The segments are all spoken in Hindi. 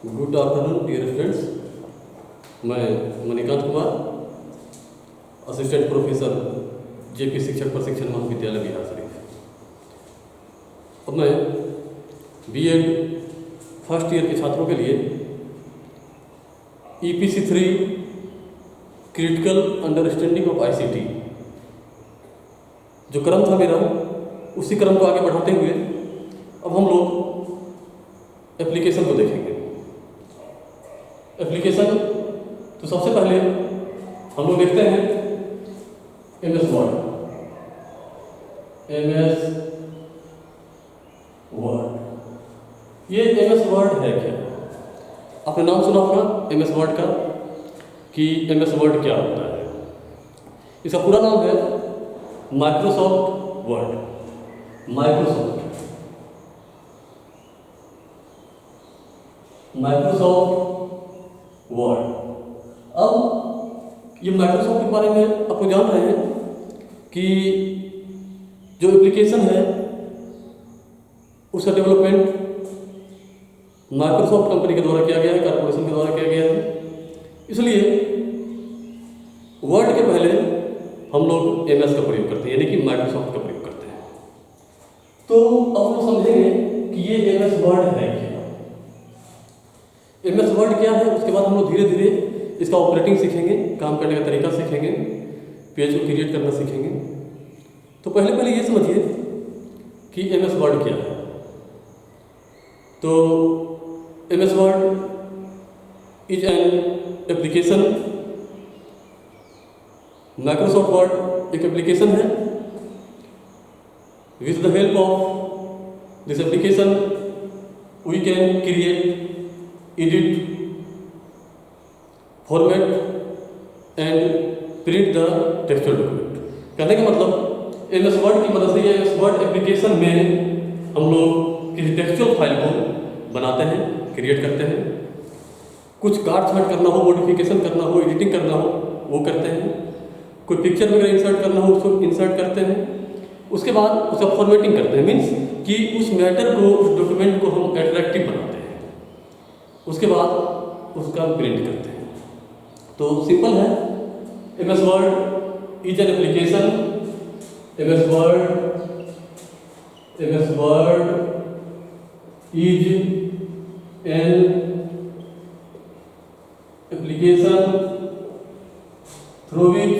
Good afternoon dear students. मैं मणिकांत कुमार, असिस्टेंट प्रोफेसर जेपी शिक्षक प्रशिक्षण महाविद्यालय बिहार शरीफ। अब मैं बीएड फर्स्ट ईयर के छात्रों के लिए EPC 3 critical understanding of ICT जो क्रम था मेरा, उसी क्रम को आगे बढ़ाते हुए अब हम लोग एप्लीकेशन को देखेंगे। एप्लीकेशन तो सबसे पहले हम लोग देखते हैं MS वर्ड। ये MS वर्ड है क्या? आपने नाम सुना होगा MS वर्ड का कि MS वर्ड क्या होता है। इसका पूरा नाम है माइक्रोसॉफ्ट वर्ड। Microsoft word. अब ये माइक्रोसॉफ्ट के बारे में आपको जान रहे हैं कि जो एप्लीकेशन है उसका डेवलपमेंट माइक्रोसॉफ्ट कंपनी के द्वारा किया गया है, कॉर्पोरेशन के द्वारा किया गया है। इसलिए वर्ड के पहले हम लोग MS का प्रयोग करते हैं, यानी कि माइक्रोसॉफ्ट का प्रयोग करते हैं। तो अब हम समझेंगे कि ये MS वर्ड है क्या। MS वर्ड क्या है, उसके बाद हम लोग धीरे धीरे इसका ऑपरेटिंग सीखेंगे, काम करने का तरीका सीखेंगे, पेज को क्रिएट करना सीखेंगे। तो पहले ये समझिए कि MS वर्ड क्या है। तो MS word is an application. Microsoft word एक एप्लीकेशन है। With the help of this application we can create, edit, format and print the textual document। कहने का मतलब MS वर्ड की मदद से या MS वर्ड एप्लीकेशन में हम लोग किसी टेक्सचुअल फाइल को बनाते हैं, क्रिएट करते हैं। कुछ काट छांट करना हो, मॉडिफिकेशन करना हो, एडिटिंग करना हो, वो करते हैं। कोई पिक्चर वगैरह इंसर्ट करना हो, उसको इंसर्ट करते हैं। उसके बाद उसका फॉर्मेटिंग करते हैं, मीन्स कि उस मैटर को, उस डॉक्यूमेंट को हम अट्रैक्टिव बनाते हैं। उसके बाद उसका प्रिंट करते हैं। तो सिंपल है, MS word is an application. MS word is an application through which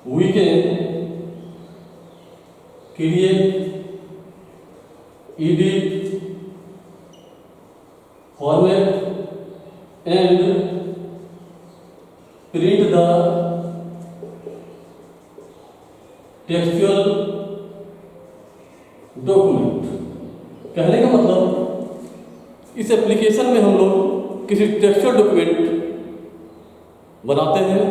we can create, edit, format and print the textual document। कहने का मतलब इस एप्लीकेशन में हम लोग किसी टेक्सचुअल डॉक्यूमेंट बनाते हैं,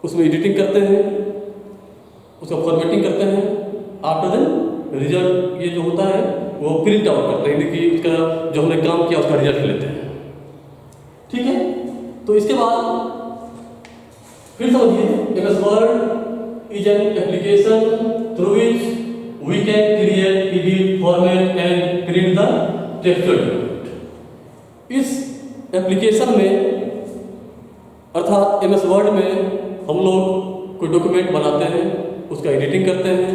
उसमें एडिटिंग करते हैं, उसका फॉर्मेटिंग करते हैं। आफ्टर देन रिजल्ट ये जो होता है वो प्रिंट आउट करते हैं, कि उसका जो हमने काम किया उसका रिजल्ट लेते हैं। ठीक है, तो इसके बाद फिर समझिए, MS word is an application through which we can create, edit, format and print the textual document. इस एप्लीकेशन में अर्थात MS वर्ड में हम लोग कोई डॉक्यूमेंट बनाते हैं, उसका एडिटिंग करते हैं,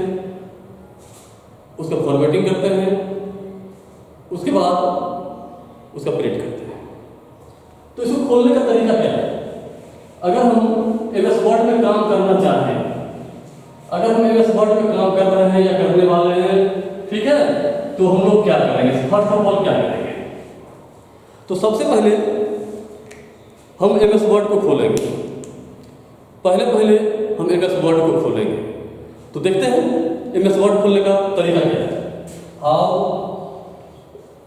उसका फॉर्मेटिंग करते हैं, उसके बाद उसका प्रिंट करते हैं। तो इसको खोलने का तरीका क्या है? अगर हम MS वर्ड में काम करना चाहें, अगर हम MS वर्ड में काम कर रहे हैं या करने वाले हैं, ठीक है, तो हम लोग क्या करेंगे? फर्स्ट ऑफ ऑल क्या करेंगे? तो सबसे पहले हम MS वर्ड को खोलेंगे। पहले हम MS वर्ड को खोलेंगे। तो देखते हैं MS वर्ड खोलने का तरीका क्या है। How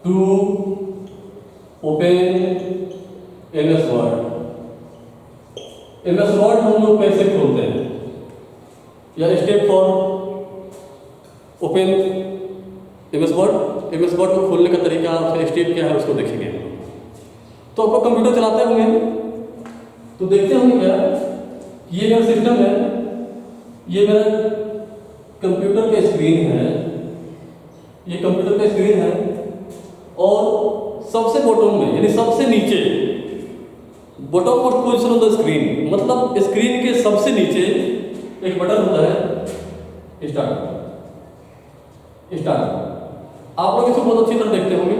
to open MS word. MS word हम लोग कैसे खोलते हैं, या step for open MS word. MS word को खोलने का तरीका, उसका स्टेप क्या है, उसको देखेंगे। तो आपको कंप्यूटर चलाते होंगे तो देखते होंगे क्या, ये मेरा सिस्टम है, ये मेरा कंप्यूटर की स्क्रीन है, ये कंप्यूटर का स्क्रीन है और सबसे बॉटम में यानी सबसे नीचे bottom most position of the screen, मतलब स्क्रीन के सबसे नीचे एक बटन होता है स्टार्ट। आप लोग इसको बहुत अच्छी तरह देखते होंगे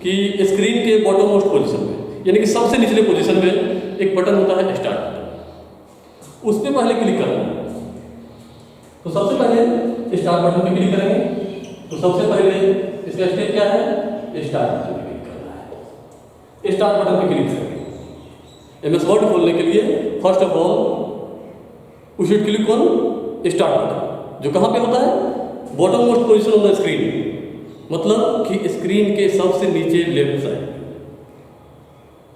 कि स्क्रीन के बॉटम मोस्ट पोजीशन में यानी कि सबसे निचले पोजीशन में एक बटन होता है स्टार्ट बटन, उस पर पहले क्लिक करना है। तो सबसे पहले स्टार्ट बटन पे क्लिक करेंगे। तो सबसे पहले इसका स्टेप क्या है, स्टार्ट बटन पे क्लिक करना है। स्टार्ट बटन पे क्लिक करेंगे। MS वर्ड खोलने के लिए first of all we should click on start button, जो कहाँ पे होता है, bottom most position of the screen, मतलब कि स्क्रीन के सबसे नीचे लेफ्ट साइड।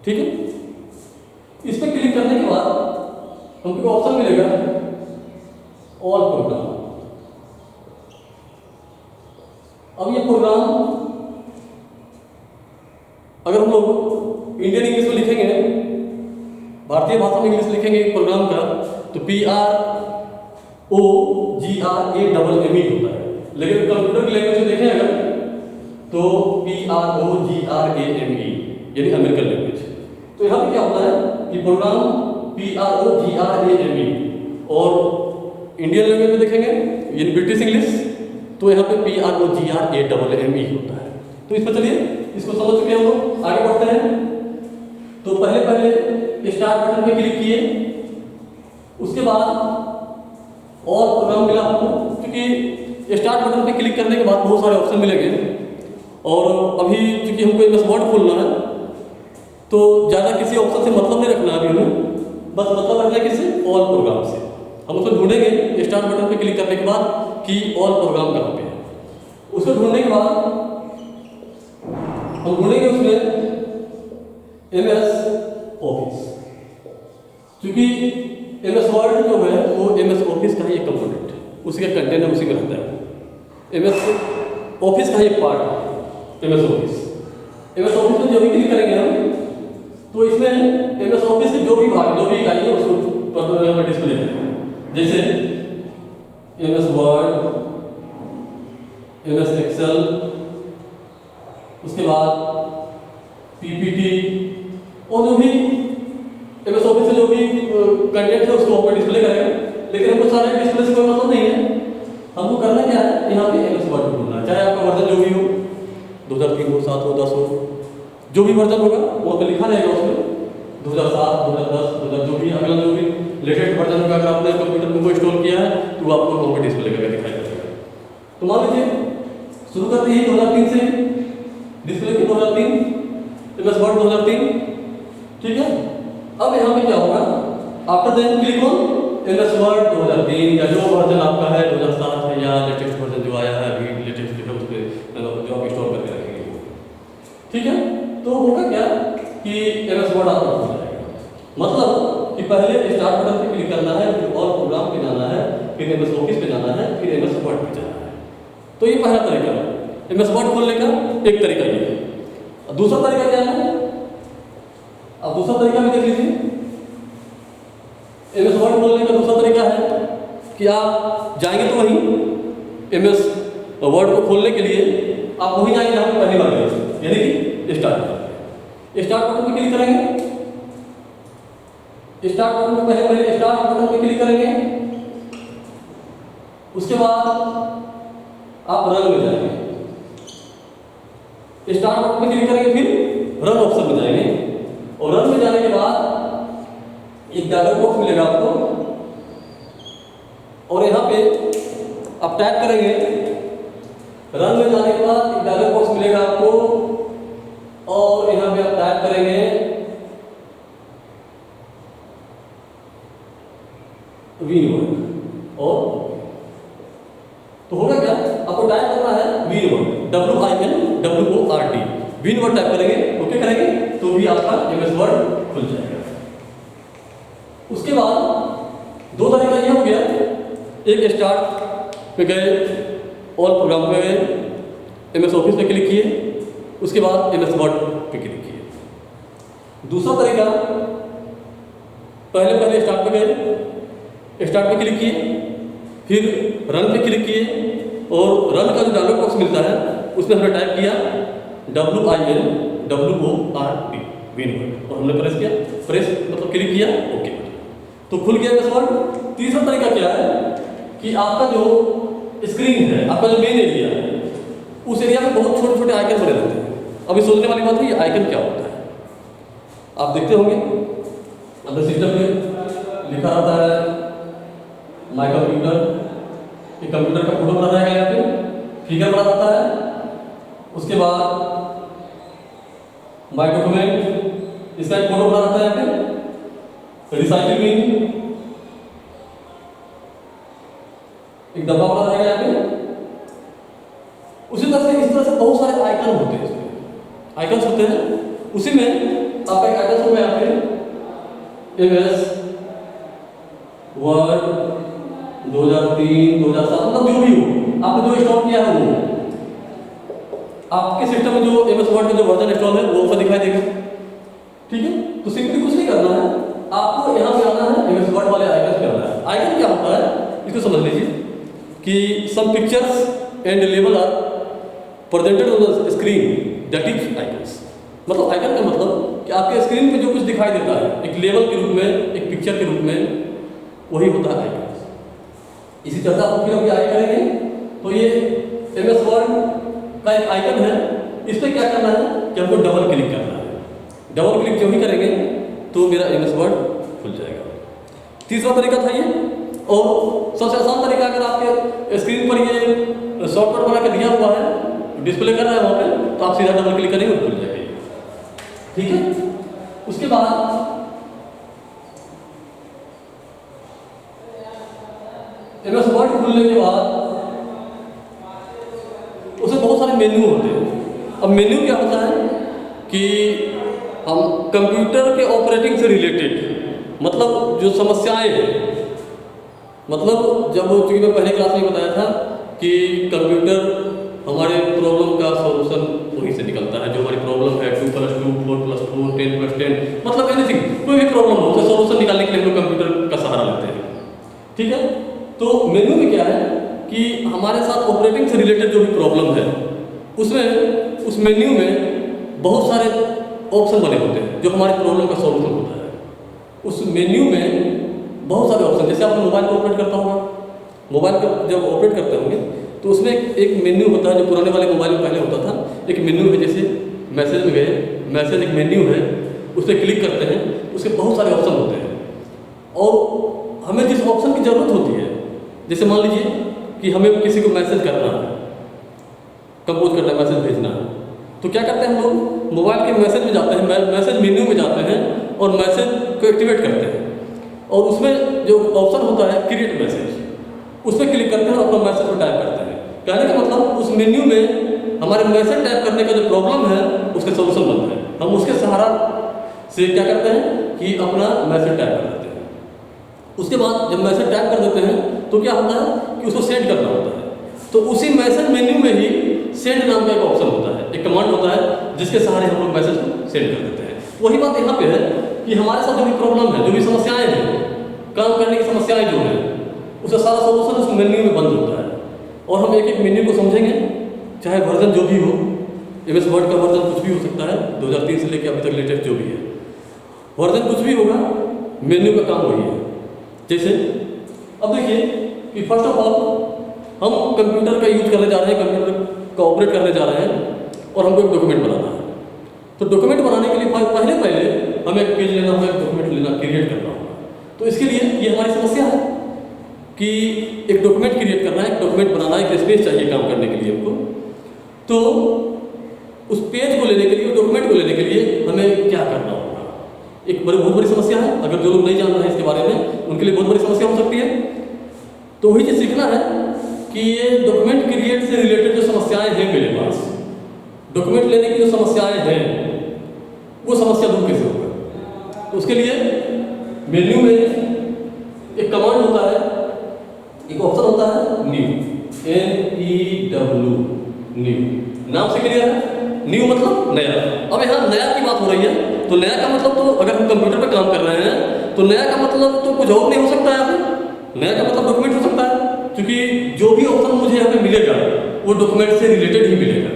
ठीक है, इस पे क्लिक करने के बाद हमको ऑप्शन मिलेगा ऑल प्रोग्राम। अब ये प्रोग्राम अगर हम लोग इंडियन इंग्लिश में लिखेंगे, भारतीय भाषा में इंग्लिश लिखेंगे प्रोग्राम का, तो PROGRAME होता है। लेकिन कंप्यूटर की लैंग्वेज में देखें अगर तो PROGRAME यानी अमेरिकन लैंग्वेज। तो यहाँ पे क्या होता है कि प्रोग्राम PROGRAME, और इंडियन लैंग्वेज में देखेंगे यानी ब्रिटिश इंग्लिश, तो यहाँ पे PROGRAME होता है। तो इस पर चलिए इसको समझ चुके हम लोग, आगे बढ़ते हैं। तो पहले स्टार्ट बटन पे क्लिक किए, उसके बाद और प्रोग्राम मिला हमको, क्योंकि स्टार्ट बटन पे क्लिक करने के बाद बहुत सारे ऑप्शन मिलेंगे, और अभी चूंकि हमको MS वर्ड खोलना है तो ज़्यादा किसी ऑप्शन से मतलब नहीं रखना अभी हमें, बस मतलब रखना है किसी ऑल प्रोग्राम से। हम उसको ढूंढेंगे स्टार्ट बटन पे क्लिक करने के बाद कि ऑल प्रोग्राम कहाँ पे है। उसको ढूंढने के बाद हम ढूंढेंगे उसमें MS ऑफिस, क्योंकि MS वर्ड जो है वो MS ऑफिस का ही एक कंपोनेंट है, उसी का कंटेंट है, उसी में रहता है। MS ऑफिस का ही एक पार्ट है MS ऑफिस। MS ऑफिस में जो भी क्लिक करेंगे हम, तो इसमें MS ऑफिस के जो भी भाग, जो भी इकाई है उसको डिस्प्ले करेंगे। जैसे MS वर्ड, MS एक्सेल, उसके बाद PPT, और जो भी MS ऑफिस से जो भी कंटेंट है उसको ऊपर डिस्प्ले करेंगे। लेकिन हमको सारे डिस्प्ले से कोई मतलब नहीं है, हमको करना क्या है, यहाँ पे MS वर्ड ढूंढना है। चाहे आपका वर्जन जो भी हो, 2003 हो, 7 हो, 10 हो, जो भी वर्जन होगा वहाँ पे लिखा रहेगा उसमें 2007, 2010, 2000 जो भी अगला जो भी लेटेस्ट वर्जन होगा। अगर आपने कंप्यूटर में को इंस्टॉल किया है तो आपको वहाँ पे डिस्प्ले करके दिखाई देगा। तो मान लीजिए शुरू करते ही 2003 से डिस्प्ले की 2003 MS वर्ड 2003। ठीक है, अब यहाँ पे क्या होगा, after then click on MS word 2003 या जो वर्जन आपका है 2007 है या लेटेस्ट वर्जन जो आया है अभी लेटेस्ट जो है उस पर जो आप इंस्टॉल करके रखेंगे। ठीक है, तो होगा क्या कि MS वर्ड आपका खुल जाएगा। मतलब कि पहले स्टार्ट बटन पे क्लिक करना है, फिर ऑल प्रोग्राम पे जाना है, फिर MS ऑफिस पे जाना है, फिर MS वर्ड पे जाना है। तो ये पहला तरीका है MS वर्ड खोलने का, एक तरीका ये है। दूसरा तरीका क्या है, अब दूसरा तरीका भी देख लीजिए। MS वर्ड खोलने का दूसरा तरीका है कि आप जाएंगे तो वहीं MS वर्ड को खोलने के लिए आप वहीं जाएंगे जहाँ पे पहली बार गए, यानी कि स्टार्ट बटन पे क्लिक करेंगे। स्टार्ट बटन पे पहले स्टार्ट बटन पे क्लिक करेंगे, उसके बाद आप रन में जाएंगे। स्टार्ट बटन पे क्लिक करेंगे, फिर रन ऑप्शन में जाएंगे, और रन में जाने के बाद एक डायलॉग बॉक्स मिलेगा आपको, और यहाँ पे आप टाइप करेंगे। रन में जाने के बाद एक डायलॉग बॉक्स मिलेगा आपको, और यहाँ पे आप टाइप करेंगे विनवर्ड, और तो होगा क्या, आपको टाइप करना है विनवर्ड, WINWORD, विनवर्ड टाइप करेंगे, ओके करेंगे, तो भी आपका MS वर्ड खुल जाएगा। उसके बाद दो तरीका ये हो गया, एक स्टार्ट पे गए, ऑल प्रोग्राम पे गए, MS ऑफिस पे क्लिक किए, उसके बाद MS वर्ड पे क्लिक किए। दूसरा तरीका, पहले स्टार्ट पे गए, स्टार्ट पे क्लिक किए, फिर रन पे क्लिक किए, और रन का जो डायलॉग बॉक्स मिलता है उसमें हमने टाइप किया WINWORD विनवर्ड, और हमने प्रेस किया, प्रेस मतलब क्लिक किया, ओके, तो खुल गया एमएस वर्ड। तीसरा तरीका क्या है कि आपका जो स्क्रीन है, आपका जो मेन एरिया है, उस एरिया में बहुत छोटे छोटे आइकन बने रहते हैं। अभी सोचने वाली बात है ये आइकन क्या होता है। आप देखते होंगे अपने सिस्टम में लिखा रहता है माय कंप्यूटर, ये कंप्यूटर का फोटो बना रहेगा, यहाँ पे फिगर बना रहता है, उसके बाद माय डॉक्यूमेंट, इसका एक फोटो बना रहता है, यहाँ पे रिसाइकिल बिन, एक डब्बा बना रहेगा यहाँ पे। उसी तरह से इस तरह से बहुत सारे आइकन होते हैं, इसमें आइकन्स होते हैं। उसी में आपका एक आइकन होगा यहाँ पे MS वर्ड 2003 2007, मतलब जो भी हो आपने जो इंस्टॉल किया है वो आपके सिस्टम में जो MS वर्ड का जो वर्जन इंस्टॉल है वो ऊपर दिखाई देगा। ठीक है, तो सिंपली कुछ नहीं करना है, आपको यहाँ पे आना है, MS वर्ड वाले आइकन पे आना है। आइकन क्या होता है इसको समझ लीजिए कि some pictures and label are presented on the screen, that is icons. मतलब आइकन का मतलब कि आपके स्क्रीन पे जो कुछ दिखाई देता है एक लेबल के रूप में, एक पिक्चर के रूप में, वही होता है आइकन। इसी तरह आप फिर अभी आगे करेंगे तो ये MS वर्ड का एक आइकन है, इस पर क्या करना है कि हमको डबल क्लिक करना है। डबल क्लिक जो भी करेंगे तो मेरा MS वर्ड खुल जाएगा। तीसरा तरीका था ये, और सबसे आसान तरीका अगर आपके स्क्रीन पर ये शॉर्टकट बना के दिया हुआ है, डिस्प्ले कर रहा है वहाँ पे, तो आप सीधा डबल क्लिक करेंगे और खुल जाएगा। ठीक है, उसके बाद MS वर्ड खुलने के बाद उसमें बहुत सारे मेन्यू होते हैं। अब मेन्यू क्या होता है कि हम कंप्यूटर के ऑपरेटिंग से रिलेटेड, मतलब जो समस्याएं हैं, मतलब जब चूंकि मैं पहले क्लास में बताया था कि कंप्यूटर हमारे प्रॉब्लम का सॉल्यूशन वहीं से निकलता है। जो हमारी प्रॉब्लम है 2+2 4+4 10+10, मतलब एनीथिंग, कोई भी प्रॉब्लम हो उसका सॉल्यूशन निकालने के लिए हम लोग कंप्यूटर का सहारा लेते हैं। ठीक है, तो मेन्यू में क्या है कि हमारे साथ ऑपरेटिंग से रिलेटेड जो भी प्रॉब्लम है उसमें उस मेन्यू में बहुत सारे ऑप्शन बने होते हैं जो हमारी प्रॉब्लम का सॉल्यूशन होता है। उस मेन्यू में बहुत सारे ऑप्शन, जैसे आपने मोबाइल को ऑपरेट करता होगा, मोबाइल को जब ऑपरेट करते होंगे तो उसमें एक मेन्यू होता है, जो पुराने वाले मोबाइल में पहले होता था। एक मेन्यू है, जैसे मैसेज में गए, मैसेज एक मेन्यू है, उस पर क्लिक करते हैं, उसके बहुत सारे ऑप्शन होते हैं और हमें जिस ऑप्शन की ज़रूरत होती है, जैसे मान लीजिए कि हमें किसी को मैसेज करना है, कंपोज करना है, मैसेज भेजना है, तो क्या करते हैं हम लोग मोबाइल के मैसेज में जाते हैं, मैसेज मेन्यू में जाते हैं और मैसेज को एक्टिवेट करते हैं, और उसमें जो ऑप्शन होता है क्रिएट मैसेज, उस पर क्लिक करते हैं और अपना मैसेज को टाइप करते हैं। कहने का मतलब उस मेन्यू में हमारे मैसेज टाइप करने का जो प्रॉब्लम है उसका सॉल्यूशन बनता है। हम उसके सहारा से क्या करते हैं कि अपना मैसेज टाइप कर देते हैं। उसके बाद जब मैसेज टाइप कर देते हैं तो क्या होता है कि उसको सेंड करना होता है। तो उसी मैसेज मेन्यू में ही सेंड नाम का एक ऑप्शन होता है, एक कमांड होता है जिसके सहारे हम लोग मैसेज को सेंड कर देते हैं। वही बात यहाँ पे है कि हमारे साथ जो भी प्रॉब्लम है, जो भी समस्याएं हैं, काम करने की समस्याएं जो हैं, उसका सारा सॉल्यूशन उस मेन्यू में बंद होता है। और हम एक एक मेन्यू को समझेंगे, चाहे वर्जन जो भी हो, MS वर्ड का वर्जन कुछ भी हो सकता है, 2003 से लेकर अभी तक लेटेस्ट जो भी है वर्जन कुछ भी होगा, मेन्यू का काम वही है। जैसे अब देखिए कि फर्स्ट ऑफ ऑल हम कंप्यूटर का यूज करने जा रहे हैं, कंप्यूटर का ऑपरेट करने जा रहे हैं और हमको एक डॉक्यूमेंट बनाना है। तो डॉक्यूमेंट बनाने के लिए पहले हमें एक पेज लेना होगा, एक डॉक्यूमेंट लेना, क्रिएट करना होगा। तो इसके लिए ये हमारी समस्या है कि एक डॉक्यूमेंट क्रिएट करना है, एक डॉक्यूमेंट बनाना है, एक स्पेस चाहिए काम करने के लिए हमको। तो उस पेज को लेने के लिए, डॉक्यूमेंट को लेने के लिए हमें क्या करना होगा, एक बहुत बड़ी समस्या है। अगर जो लोग नहीं जान रहे हैं इसके बारे में, उनके लिए बहुत बड़ी समस्या हो सकती है। तो वही चीज़ सीखना है कि ये डॉक्यूमेंट क्रिएट से रिलेटेड जो समस्याएं हैं मेरे पास, डॉक्यूमेंट लेने की जो समस्याएं हैं, वो समस्या दूर कैसे होगा। तो उसके लिए मेन्यू में एक कमांड होता है, एक ऑप्शन होता है न्यू, NEW, न्यू। नाम से क्लियर है, न्यू मतलब नया। अब यहाँ नया की बात हो रही है, तो नया का मतलब, तो अगर हम कंप्यूटर पे काम कर रहे हैं तो नया का मतलब तो कुछ और नहीं हो सकता है। यहाँ पे नया का मतलब डॉक्यूमेंट हो सकता है, क्योंकि जो भी ऑप्शन मुझे यहाँ पे मिलेगा वो डॉक्यूमेंट से रिलेटेड ही मिलेगा।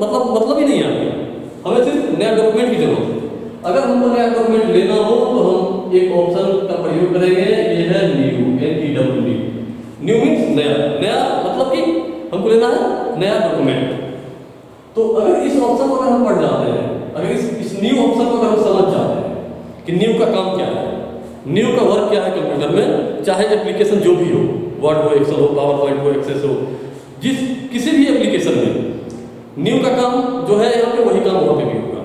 मतलब ही नहीं है हमें सिर्फ नया डॉक्यूमेंट की जरूरत है। अगर हमको नया डॉक्यूमेंट लेना हो तो हम एक ऑप्शन का प्रयोग करेंगे, ये है न्यू, NEW। न्यू मीन्स नया, नया मतलब कि हमको लेना है नया डॉक्यूमेंट। तो अगर इस ऑप्शन को अगर हम पढ़ जाते हैं, अगर इस न्यू ऑप्शन को अगर हम समझ जाते हैं कि न्यू का काम क्या है, न्यू का वर्क क्या है कंप्यूटर में, चाहे एप्लीकेशन जो भी हो, वर्ड हो, एक्सेल हो, पावर पॉइंट हो, एक्सेस हो, किसी भी एप्लीकेशन में न्यू का काम जो है यहाँ पे वही काम वहाँ पे भी होगा।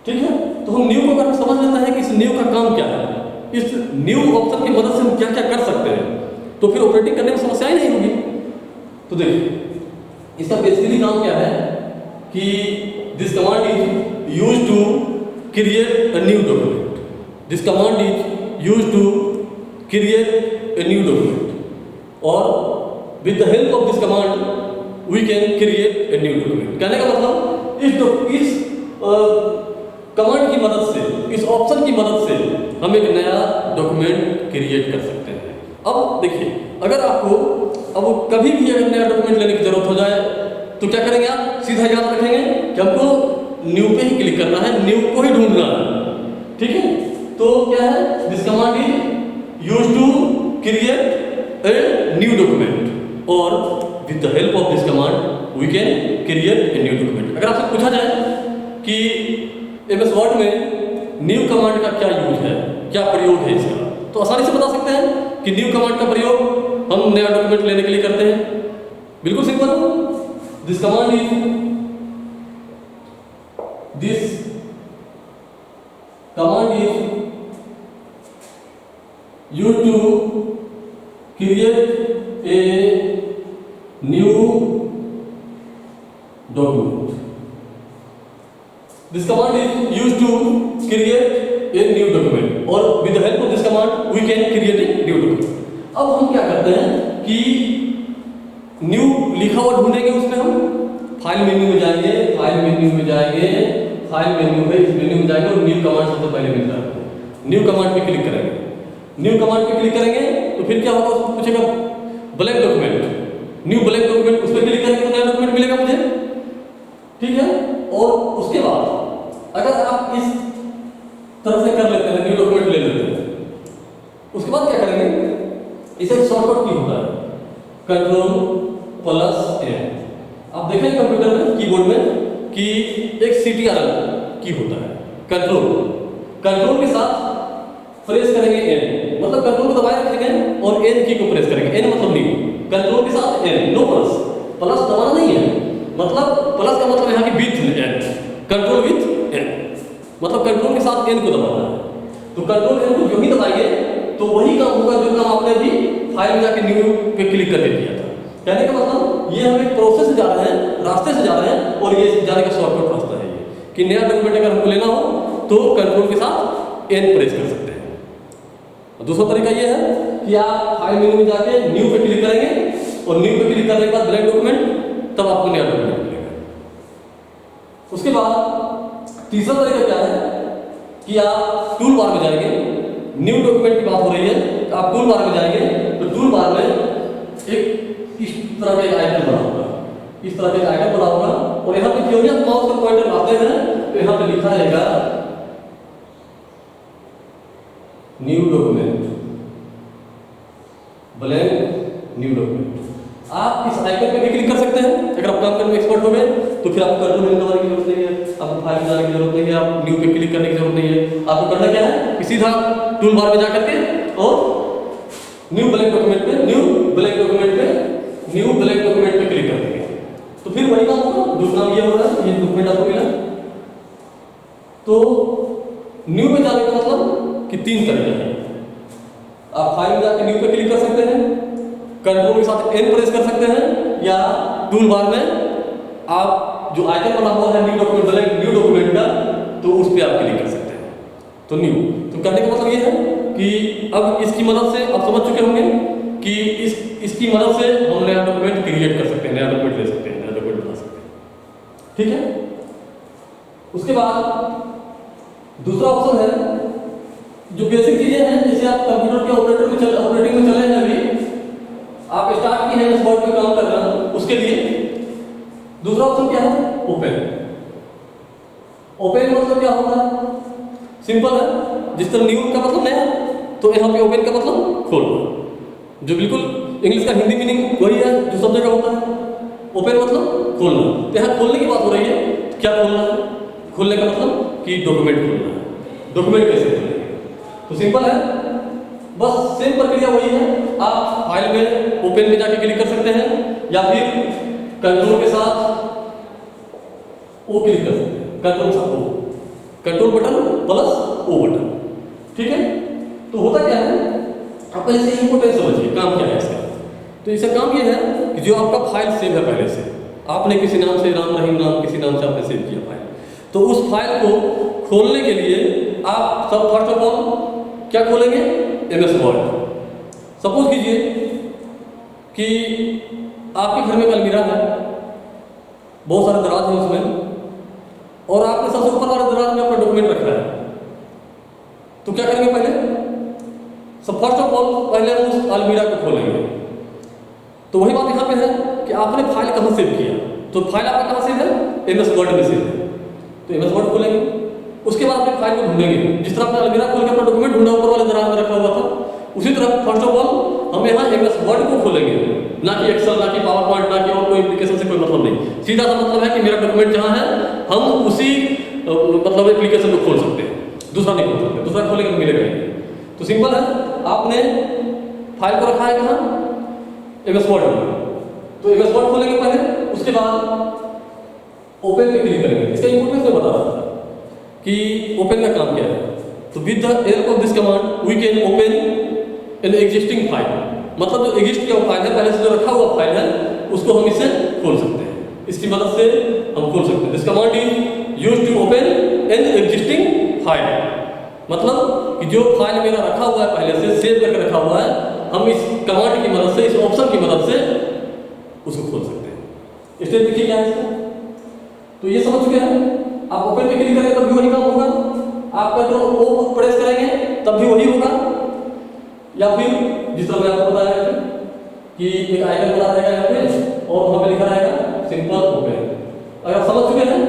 ठीक है, तो हम न्यू को अगर समझ लेते हैं कि इस न्यू का काम क्या है, इस न्यू ऑप्शन की मदद से हम क्या क्या कर सकते हैं, तो फिर ऑपरेटिंग करने में समस्याएं नहीं होगी। तो देखिए इसका बेसिकली काम क्या है कि this command is used to create a new document. This command is used to create a new document और with the help of this command we can create a new document। कहने का मतलब इस कमांड की मदद से, इस ऑप्शन की मदद से हम एक नया डॉक्यूमेंट क्रिएट कर सकते हैं। अब देखिए अगर आपको अब कभी भी अगर नया डॉक्यूमेंट लेने की जरूरत हो जाए तो क्या करेंगे आप, सीधा याद रखेंगे कि हमको न्यू पे ही क्लिक करना है, न्यू को ही ढूंढना है। ठीक है, तो क्या है, this command is used to create a new document और with the help of this command we can create a new document. अगर आपसे पूछा जाए कि MS वर्ड में न्यू कमांड का क्या यूज है, क्या प्रयोग है इसका, तो आसानी से बता सकते हैं कि न्यू कमांड का प्रयोग हम नया डॉक्यूमेंट लेने के लिए करते हैं। बिल्कुल simple, this command is used to create a new document। This command is used to create a new document और with the help of this command we can create a new document। अब हम क्या करते हैं कि न्यू लिखा हुआ ढूंढेंगे, उसमें हम फाइल मेन्यू में जाएंगे, फाइल मेन्यू में जाएंगे, फाइल मेन्यू में, इस मेन्यू में जाएंगे और न्यू कमांड सबसे पहले मिलता है। न्यू कमांड पे क्लिक करेंगे, न्यू कमांड पे क्लिक करेंगे तो फिर क्या होगा, उसको पूछेगा blank document, new blank document, उस पर क्लिक करेंगे तो नया डॉक्यूमेंट मिलेगा मुझे। ठीक है, और उसके बाद अगर आप इस तरह से कर लेते हैं, न्यू डॉक्यूमेंट ले लेते हैं, उसके बाद क्या करेंगे, इसे शॉर्टकट की होता है Ctrl+N। आप देखें कंप्यूटर में, कीबोर्ड में कि एक CTRL की होता है, कंट्रोल के साथ प्रेस करेंगे N, मतलब कंट्रोल को दबाए रखेंगे और N की को प्रेस करेंगे, N मतलब न्यू, कंट्रोल के साथ N, नो प्लस दबाना नहीं है, मतलब प्लस का मतलब यहाँ की with N, control with N, मतलब कंट्रोल के साथ N को दबाना है। तो कंट्रोल N को जो ही दबाएंगे तो वही काम होगा जो काम आपने भी फाइल में जाके न्यू पे क्लिक करके किया था। कहने का मतलब ये हम एक प्रोसेस से जा रहे हैं, रास्ते से जा रहे हैं और ये जाने का शॉर्टकट रास्ता है ये कि नया डॉक्यूमेंट अगर हमको लेना हो तो कंट्रोल के साथ N प्रेस कर सकते हैं। दूसरा तरीका ये है कि आप फाइल मेन्यू में जाके न्यू पे क्लिक करेंगे और न्यू पे क्लिक करने के बाद ब्लैंक डॉक्यूमेंट, तब आपको नया डॉक्यूमेंट मिलेगा। उसके बाद तीसरा तरीका क्या है कि आप टूल बार में जाएंगे, न्यू डॉक्यूमेंट की बात हो रही है तो आप टूल बार में जाएंगे तो टूल बार में एक इस तरह का एक आइकन बना होगा, इस तरह का एक आइकन बना होगा और यहाँ पे जो भी आप माउस का पॉइंटर लाते हैं तो यहाँ पे लिखा रहेगा new document, blank new document. आप इस आइकन पे भी क्लिक कर सकते हैं। अगर आप काम करने में एक्सपर्ट हो गए तो फिर आपको कंट्रोल मेन्यू दबाने की जरूरत नहीं है, आपको फाइल में जाने की जरूरत नहीं है, आप न्यू पे क्लिक करने की जरूरत नहीं है। आपको करना क्या है कि सीधा टूल बार में जाकर के और न्यू ब्लैंक डॉक्यूमेंट पे क्लिक कर देंगे तो फिर वही काम होगा जो काम ये हो रहा है, ये डॉक्यूमेंट आपको मिला। तो न्यू पे जाने का मतलब कि तीन तरीका है, आप फाइल में जाकर न्यू पे क्लिक कर सकते हैं, कंट्रोल के साथ N प्रेस कर सकते हैं, या टूल बार में आप जो आइकन बना हुआ है new document, blank new document का, तो उस पर आप क्लिक कर सकते हैं। तो न्यू तो कहने का मतलब ये है कि अब इसकी मदद से आप समझ चुके होंगे कि इसकी मदद से हम नया डॉक्यूमेंट क्रिएट कर सकते हैं, नया डॉक्यूमेंट ले सकते हैं, नया डॉक्यूमेंट बना सकते हैं। ठीक है, उसके बाद दूसरा ऑप्शन है जो बेसिक चीजें हैं, जैसे आप कंप्यूटर के ऑपरेटिंग में चले हैं, अभी आप स्टार्ट की है इस वर्ड पे काम कर रहे हैं, उसके लिए दूसरा ऑप्शन क्या है, सिंपल है। जिस तरह न्यू का मतलब नया, तो यहाँ पे ओपन का मतलब खोलना, जो बिल्कुल इंग्लिश का हिंदी मीनिंग वही है जो सब जगह होता है। ओपन मतलब खोलना, तो यहाँ खोलने की बात हो रही है। तो क्या खोलना है? खोलने का मतलब कि डॉक्यूमेंट खोलना है। डॉक्यूमेंट कैसे खोलेंगे? तो सिंपल है, बस सेम प्रक्रिया वही है। आप फाइल में ओपन पे जाके क्लिक कर सकते हैं, या फिर कंट्रोल के साथ ओ क्लिक कर सकते हैं। कंट्रोल साथ O, control button plus O button, ठीक है। तो होता क्या है, आप पहले से इंपोर्टेंस समझिए, काम क्या है इसका। तो इसका काम ये है कि जो आपका फाइल सेव है पहले से, आपने किसी नाम से, राम रहीम नाम किसी नाम से आपने सेव किया फाइल, तो उस फाइल को खोलने के लिए आप सब फर्स्ट ऑफ ऑल क्या खोलेंगे? MS word. सपोज कीजिए कि आपके घर में अलमीरा है, बहुत सारे दराज हैं उसमें, और आपने सबसे ऊपर वाले दराज में अपना डॉक्यूमेंट रखा है। तो क्या करेंगे? पहले सब फर्स्ट ऑफ ऑल पहले हम उस अलमीरा को खोलेंगे। तो वही बात यहाँ पे है कि आपने फाइल कहाँ सेव किया, तो फाइल आपका कहाँ सेव है? MS वर्ड में सेव है। तो MS वर्ड खोलेंगे, उसके बाद अपने फाइल को ढूंढेंगे। जिस तरह आपने अलमीरा खोल के अपना डॉक्यूमेंट ढूंढा ऊपर वाले दराज में रखा हुआ था, उसी तरह फर्स्ट ऑफ ऑल हम यहाँ MS वर्ड को खोलेंगे, ना कि एक्सेल, ना कि पावर पॉइंट, ना कि और कोई एप्लीकेशन से कोई मतलब नहीं। सीधा सा मतलब है कि मेरा डॉक्यूमेंट जहाँ है हम उसी मतलब एप्लीकेशन को खोल सकते हैं, दूसरा नहीं खोल सकते। दूसरा खोलेंगे तो मिलेगा ही। तो सिंपल है, आपने फाइल को रखा है कहाँ? MS वर्ड में। तो MS वर्ड खोलेंगे पहले, उसके बाद ओपन पे क्लिक करेंगे। इसका इंपोर्टेंस मैं बता रहा था कि ओपन का काम क्या है। तो with the help of this command we can open an existing file, मतलब जो एग्जिस्ट किया फाइल है, पहले से जो रखा हुआ फाइल है, उसको हम इससे खोल सकते हैं। इसकी मदद से हम खोल सकते हैं। This command is used to open an existing file, मतलब कि जो फाइल मेरा रखा हुआ है पहले से सेव करके रखा हुआ है, हम इस कमांड की मदद से, इस ऑप्शन की मदद से उसको खोल सकते हैं। स्टेप देखिए क्या है इसका। तो ये समझ चुके हैं। आप ओपन पे क्लिक करेंगे तब भी वही काम होगा, आप कंट्रोल ओ प्रेस करेंगे तब भी वही होगा, या फिर जिस तरह मैं आपको बताया कि एक आइकन बना रहेगा यहाँ पे और वहाँ पे लिखा रहेगा सिंपल ओपन। अगर आप समझ चुके हैं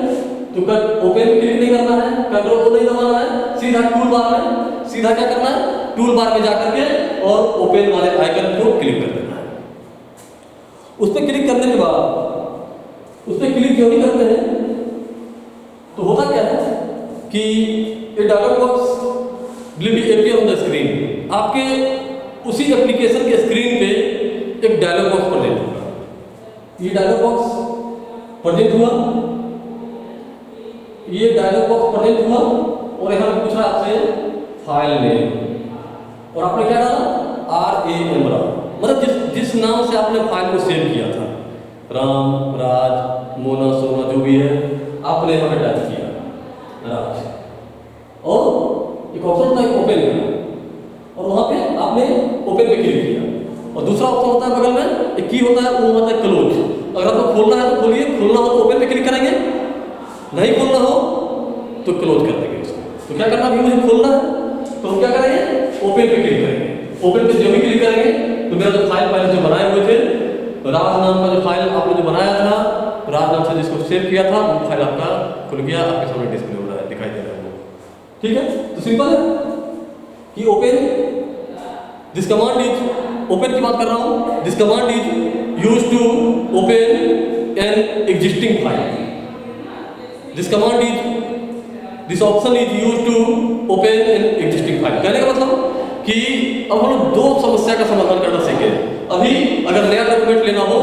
तो ओपन पे क्लिक नहीं करना है, कंट्रोल को नहीं दबाना है, सीधा टूल बार में, सीधा क्या करना है? टूल बार में जाकर के और ओपन वाले आइकन को क्लिक कर देना है। उस पर क्लिक करने के बाद उस पर क्लिक क्यों नहीं करते हैं? तो होता क्या है कि ये dialog box will be appear on the screen. आपके उसी एप्लीकेशन के स्क्रीन पे एक डायलॉग बॉक्स प्रेजेंट होगा। ये डायलॉग बॉक्स प्रेजेंट हुआ, ये डायलॉग बॉक्स प्रेजेंट हुआ, और यहाँ पे पूछ रहा आपसे फाइल नेम, और आपने क्या डाला? RAM राम, मतलब जिस नाम से आपने फाइल को सेव किया था, राम, राज, मोना, सोना, जो भी है आपने यहाँ पे टाइप किया राज, और एक ऑप्शन होता है ओपन का, और वहाँ पे आपने ओपन पे क्लिक किया, और दूसरा ऑप्शन होता है बगल में एक की होता है, वो होता है क्लोज। अगर आपको खोलना है तो खोलिए, खोलना हो तो ओपन पे क्लिक करेंगे, नहीं खोलना हो तो क्लोज कर देंगे इसको। तो क्या करना, अभी मुझे खोलना है तो हम क्या करेंगे? ओपन पे क्लिक करेंगे। ओपन पे जब भी क्लिक करेंगे तो मेरा जो फाइल पहले जो बनाए हुए थे, राज नाम का जो फाइल आपने जो बनाया था, राज नाम से जिसको सेव किया था, वो फाइल आपका खुल गया, आपके सामने डिस्प्ले हो रहा है, दिखाई दे रहा है वो। ठीक है, तो सिंपल है कि open this command is, open की बात कर रहा हूं, this command is used to open an existing file. This command is, this option is used to open an existing file. कहने का मतलब कि अब हम लोग दो समस्या का समाधान करना सीखे। अभी अगर नया डॉक्यूमेंट लेना हो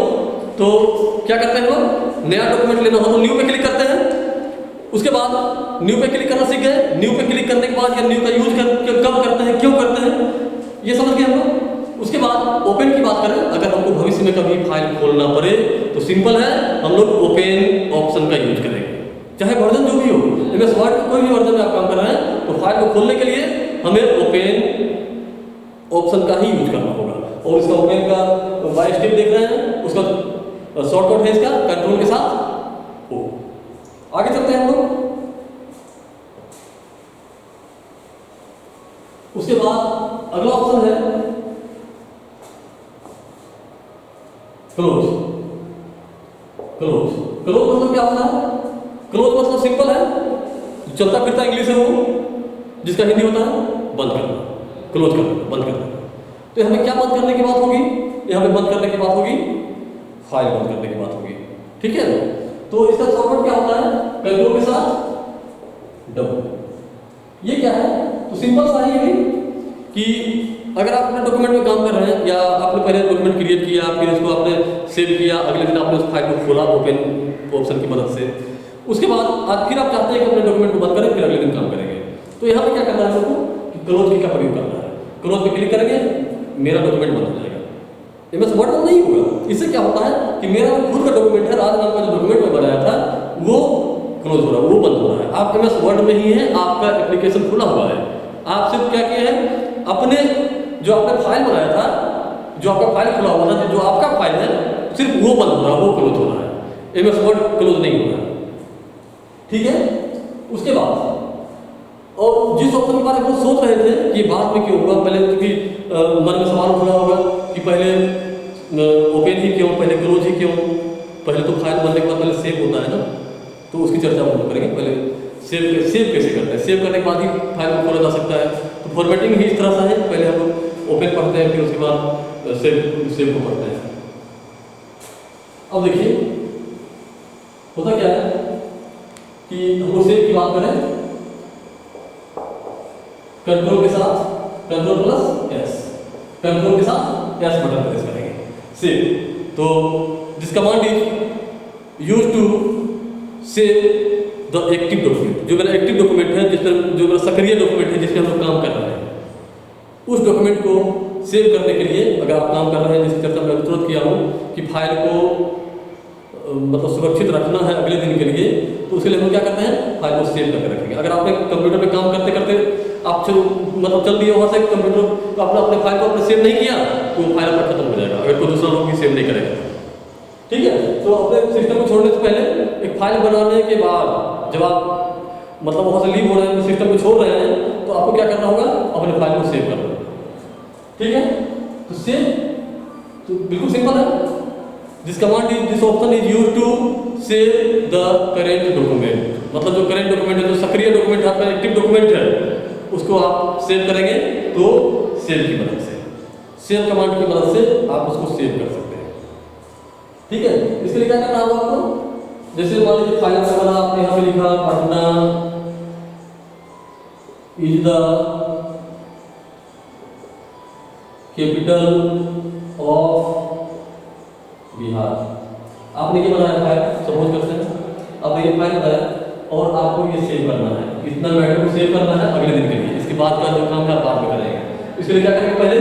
तो क्या करते हैं लोग? नया डॉक्यूमेंट लेना हो तो न्यू पे क्लिक करते हैं, उसके बाद न्यू पे क्लिक करना सीख गए। न्यू पे क्लिक करने के बाद या न्यू का यूज कब करते हैं, क्यों करते हैं, ये समझ गए हम लोग। उसके बाद ओपन की बात करें, अगर हमको भविष्य में कभी फाइल खोलना पड़े तो सिंपल है, हम लोग ओपन ऑप्शन का यूज करेंगे, चाहे वर्जन जो भी हो। MS वर्ड का कोई भी वर्जन में आप काम कर रहे हैं तो फाइल को खोलने के लिए हमें ओपन ऑप्शन का ही यूज करना होगा। और इसका ओपन का बाय स्टेप देख रहे हैं, उसका शॉर्टकट है इसका कंट्रोल के साथ ओ। आगे चलते हैं हम लोग। उसके बाद अगला ऑप्शन है क्लोज। क्लोज मतलब क्या होता है? क्लोज मतलब सिंपल है, चलता फिरता इंग्लिश है वो, जिसका हिंदी होता है बंद करना, क्लोज करना, बंद करना। तो यहाँ पे क्या बंद करने की बात होगी? यहाँ पे बंद करने की बात होगी फाइल बंद करने की बात होगी, ठीक है। तो इसका शॉर्टकट क्या होता है? कंट्रोल के साथ डब्ल्यू। ये क्या है? तो सिंपल सा है ये भी कि अगर आप अपने डॉक्यूमेंट में काम कर रहे हैं या आपने पहले डॉक्यूमेंट क्रिएट किया, फिर इसको आपने सेव किया, अगले दिन आपने उस फाइल को खोला ओपन ऑप्शन की मदद से, उसके बाद आज फिर आप चाहते हैं कि अपने डॉक्यूमेंट को बंद करें, फिर अगले दिन काम करेंगे। तो यहाँ पे क्या करना है आपको कि क्लोज की का प्रयोग करना है। क्लोज पे क्लिक करेंगे, मेरा डॉक्यूमेंट बंद हो जाएगा। MS वर्ड में नहीं होगा। इससे क्या होता है कि मेरा खुद का डॉक्यूमेंट है, राज नाम का जो डॉक्यूमेंट मैं बनाया था वो क्लोज हो रहा है, वो बंद हो रहा है। आप MS वर्ड में ही है, आपका एप्लीकेशन खुला हुआ है। आप सिर्फ क्या किए हैं, अपने जो आपने फाइल बनाया था, जो आपका फाइल खुला हुआ था, जो आपका फाइल है, सिर्फ वो बंद हो रहा है, वो क्लोज हो रहा है। MS वर्ड क्लोज नहीं हो रहा है, ठीक है। उसके बाद और जिस ऑप्शन के बारे में सोच रहे थे कि बाद में क्यों होगा, पहले क्योंकि मन में सवाल उठ रहा होगा कि पहले ओपन ही क्यों, पहले क्लोज ही क्यों, पहले तो फाइल बनने के बाद पहले सेव होता है ना, तो उसकी चर्चा हम लोग करेंगे। पहले सेव कैसे करते हैं, सेव करने के बाद ही फाइल को खोला जा सकता है। तो फॉर्मेटिंग ही इस तरह से है, पहले हम लोग ओपन पढ़ते हैं, फिर उसके बाद सेव को पढ़ते हैं। अब देखिए होता क्या है कि हम लोग सेव की बात करें, कंट्रोल के साथ कंट्रोल प्लस एस, कंट्रोल के साथ एस बटन प्रेस करेंगे, सेव। तो this command is use to save the active document. जो मेरा एक्टिव डॉक्यूमेंट है, जिसमें जो मेरा सक्रिय डॉक्यूमेंट है, जिसमें हम लोग काम कर रहे हैं, उस डॉक्यूमेंट को सेव करने के लिए अगर आप काम कर रहे हैं, जिसकी चर्चा मैं तुरंत किया हूँ कि फाइल को मतलब सुरक्षित रखना है अगले दिन के लिए, तो उसके लिए हम क्या करते हैं, फाइल को सेव करके रखेंगे। अगर आपने कंप्यूटर पे काम करते करते आप मतलब चल दिए वहाँ से कंप्यूटर तो आपने अपने फाइल को अपने सेव नहीं किया, तो वो फाइल आपका खत्म हो जाएगा अगर कोई दूसरा लोग भी सेव नहीं करेगा, ठीक है। तो अपने सिस्टम को छोड़ने से पहले एक फाइल बनाने के बाद जब आप मतलब वहाँ से लीव हो रहे हैं, सिस्टम को छोड़ रहे हैं, तो आपको क्या करना होगा, अपने फाइल को सेव करना, ठीक है। तो सेव तो बिल्कुल सिंपल है। This command is this option is use to save the current document, मतलब जो करेंट डॉक्यूमेंट है, जो सक्रिय डॉक्यूमेंट है, आपका एक्टिव डॉक्यूमेंट है, उसको आप सेव करेंगे। तो सेव की मदद से, सेव कमांड की मदद से आप उसको सेव कर सकते हैं, ठीक है। इसके लिए क्या करना होगा आपको, जैसे मान लीजिए फाइल का बना आपने यहाँ पे लिखा Patna is the capital of Bihar. आपने ये बनाया फाइल, सपोज करते हैं आपने ये फाइल बनाया और आपको ये सेव करना है, इतना मैटर को सेव करना है अगले दिन के लिए। इसके बाद का जो काम है आप बाद में करेंगे। इसके लिए क्या करेंगे, पहले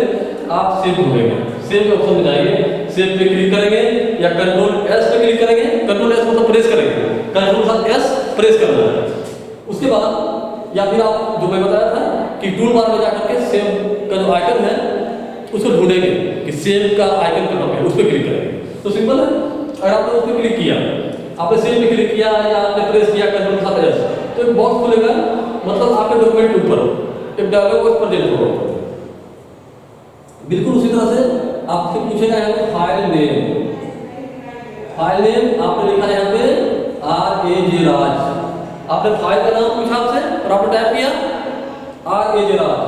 आप सेव ढूंढेंगे, सेव के ऑप्शन में जाएंगे, सेव पे क्लिक करेंगे या कंट्रोल एस पे क्लिक करेंगे, कंट्रोल एस मतलब प्रेस करेंगे, कंट्रोल साथ एस प्रेस करना है। उसके बाद या फिर आप जो मैं बताया था कि टूल बार में जाकर के सेव का जो आइकन है उसको ढूंढेंगे कि सेव का आइकन कहाँ पे है, उस पर क्लिक करेंगे। तो सिंपल है, अगर आपने उस पर क्लिक किया, आपने सेव पे क्लिक किया या आपने प्रेस किया कंट्रोल के साथ एस, तो एक बॉक्स खुलेगा, मतलब आपके डॉक्यूमेंट के ऊपर एक डायलॉग बॉक्स प्रेजेंट होगा। बिल्कुल उसी तरह से आपसे पूछेगा यहाँ पे फाइल नेम, फाइल नेम आपने लिखा है यहाँ पे RAJ राज, आपने फाइल का नाम पूछा आपसे और आपने टाइप किया RAJ राज,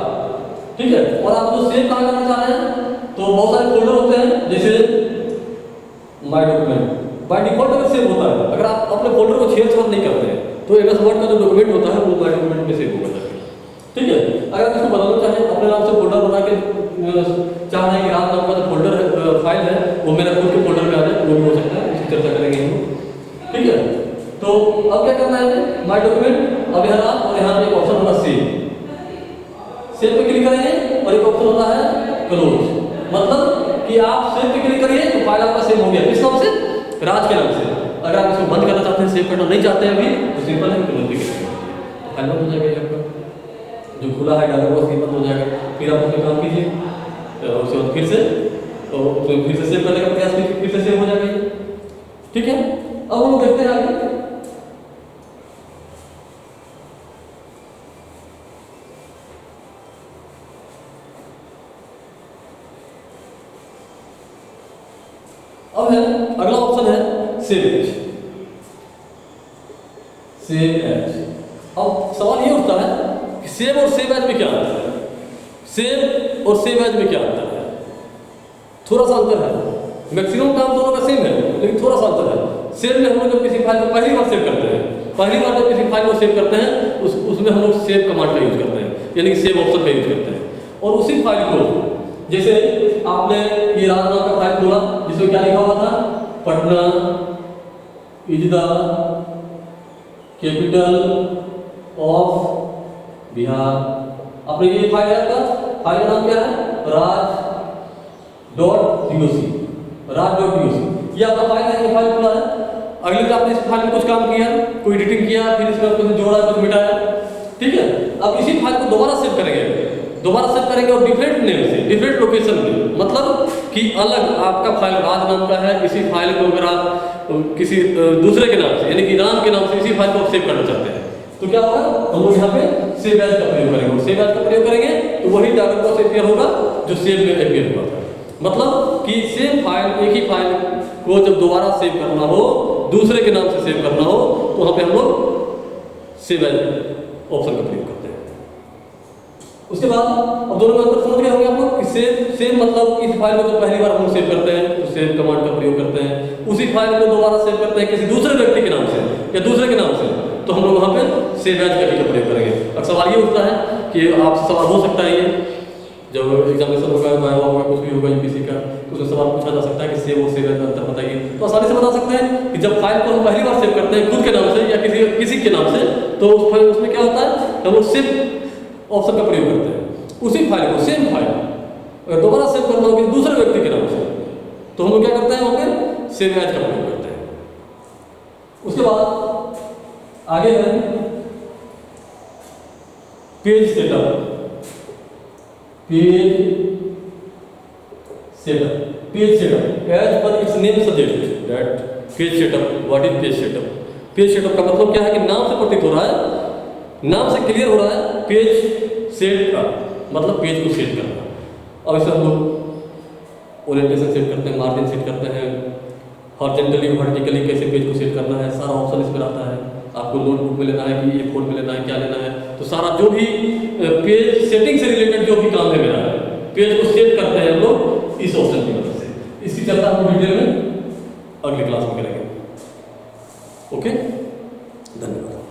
ठीक है। और आप जो सेव कहाँ करना चाह रहे हैं, तो बहुत सारे फोल्डर होते हैं, जैसे माय डॉक्यूमेंट बाय डिफॉल्ट अगर सेव होता है, अगर आप अपने फोल्डर को छेड़छाड़ नहीं करते हैं तो MS वर्ड का जो डॉक्यूमेंट होता है वो माय डॉक्यूमेंट में सेव होगा, ठीक है। अगर आप इसको बदलना चाहें, अपने नाम से फोल्डर बना के चाह रहे हैं कि राज नाम का जो फोल्डर है, फाइल है, वो मेरा खुद के फोल्डर में आ जाए, वो भी हो सकता है, इसकी चर्चा करेंगे हम, ठीक है। तो अब क्या करना है, माय डॉक्यूमेंट, अब यहाँ और यहाँ एक ऑप्शन होगा सेव पे क्लिक करेंगे और एक ऑप्शन होता है क्लोज, मतलब कि आप सेव पे क्लिक करिए तो फाइल आपका सेव हो गया, किस नाम से, राज के नाम से। अगर आप इसको बंद करना चाहते हैं, सेव करना नहीं चाहते हैं अभी, तो सिंपल है क्लोज पे क्लिक करिए, फाइल बंद हो जाएगा आपका, जो खुला है डायलॉग बॉक्स बंद हो जाएगा। फिर आप उसमें काम कीजिए, उसके बाद फिर से सेव करने का प्रयास, फिर से सेव हो जाएगा, ठीक है। अब हम देखते हैं आगे। अब है अगला ऑप्शन है सेव एज, सेव एज। अब सवाल ये उठता है कि सेव और सेव एज में क्या अंतर है? सेव और सेव एज में क्या अंतर है? थोड़ा सा अंतर है। मैक्सिमम काम दोनों का सेम है, लेकिन थोड़ा सा अंतर है। सेव में हम लोग जब किसी फाइल को पहली बार सेव करते हैं, पहली बार जब किसी फाइल को सेव करते हैं उसमें हम लोग सेव कमांड का यूज करते हैं, यानी कि सेव ऑप्शन का यूज करते हैं। और उसी फाइल को, जैसे आपने ये राज नाम का फाइल खोला जिसमें क्या लिखा हुआ था, Patna is the capital of Bihar. आपने ये फाइल है, आपका फाइल का नाम क्या है, raj.doc। ये आपका फाइल है, ये फाइल खुला है। अगले दिन आपने इस फाइल में कुछ काम किया, कोई एडिटिंग किया, फिर इसमें कुछ जोड़ा, कुछ मिटाया, ठीक है। अब इसी फाइल को दोबारा सेव करेंगे और डिफरेंट नेम से, डिफरेंट लोकेशन में, मतलब कि अलग आपका फाइल राज नाम का है, इसी फाइल को अगर आप किसी दूसरे के नाम से, यानी कि राम के नाम से इसी फाइल को सेव करना चाहते हैं, तो क्या होगा, हम लोग यहाँ पे सेव एज का प्रयोग करेंगे। सेव एज का प्रयोग करेंगे तो वही डायलॉग बॉक्स अपीयर होगा जो सेव में अपीयर हुआ था। मतलब कि सेम फाइल, एक ही फाइल को जब दोबारा सेव करना हो, दूसरे के नाम से सेव करना हो, तो वहाँ पे हम लोग सेव एज ऑप्शन का प्रयोग करते हैं। उसके बाद अब दोनों में अंतर समझ गए होंगे आप लोग कि सेव मतलब इस फाइल को जो पहली बार हम लोग सेव करते हैं तो सेव कमांड का प्रयोग करते हैं। उसी फाइल को दोबारा सेव करते हैं किसी दूसरे व्यक्ति के नाम से या दूसरे के नाम से, तो हम लोग वहाँ पे सेव एज का प्रयोग करेंगे। अब सवाल ये उठता है कि आपसे सवाल हो सकता है, ये जब एग्जामिनेशन होगा, वाइवा होगा, कुछ भी होगा यूपीएससी का, तो उसमें सवाल पूछा जा सकता है कि सेव और सेव एज में अंतर बताइए। तो आसानी से बता सकते हैं कि जब फाइल को हम पहली बार सेव करते हैं खुद के नाम से या किसी के नाम से, तो उस फाइल उसमें क्या होता है, हम लोग सेव ऑप्शन का प्रयोग करते हैं। उसी फाइल को, सेम फाइल अगर दोबारा सेव करना हो किसी दूसरे व्यक्ति के नाम से, तो हम लोग क्या करते हैं, वहाँ पे सेव एज का प्रयोग करते हैं। उसके बाद आगे है page setup. Page setup as per its name suggest that page setup, what is page setup? Page setup का मतलब क्या है कि नाम से प्रतीत हो रहा है, नाम से क्लियर हो रहा है, पेज सेट का मतलब पेज को सेट करना। अब इसे हम लोग ओरिएंटेशन सेट करते हैं, मार्जिन सेट करते हैं, हॉरिजॉन्टली वर्टिकली कैसे पेज को सेट करना है, सारा ऑप्शन इसमें रहता है। आपको नोटबुक में लेना है कि ए4 में लेना है, क्या लेना है, तो सारा जो भी पेज सेटिंग से रिलेटेड जो भी काम है मेरा, पेज को सेट करते हैं हम लोग इस ऑप्शन की मदद से। इसकी चर्चा हम डिटेल में अगली क्लास में करेंगे। ओके, धन्यवाद।